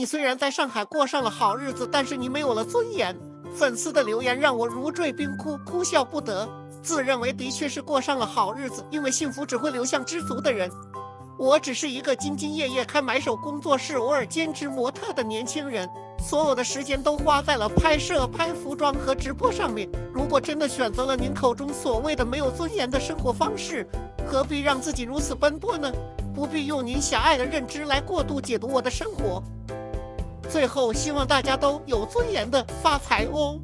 你虽然在上海过上了好日子，但是你没有了尊严。粉丝的留言让我如坠冰窟，哭笑不得。自认为的确是过上了好日子，因为幸福只会流向知足的人。我只是一个兢兢业业开买手工作室，偶尔兼职模特的年轻人，所有的时间都花在了拍摄、拍服装和直播上面。如果真的选择了您口中所谓的没有尊严的生活方式，何必让自己如此奔波呢？不必用您狭隘的认知来过度解读我的生活。最后，希望大家都有尊严的发财哦。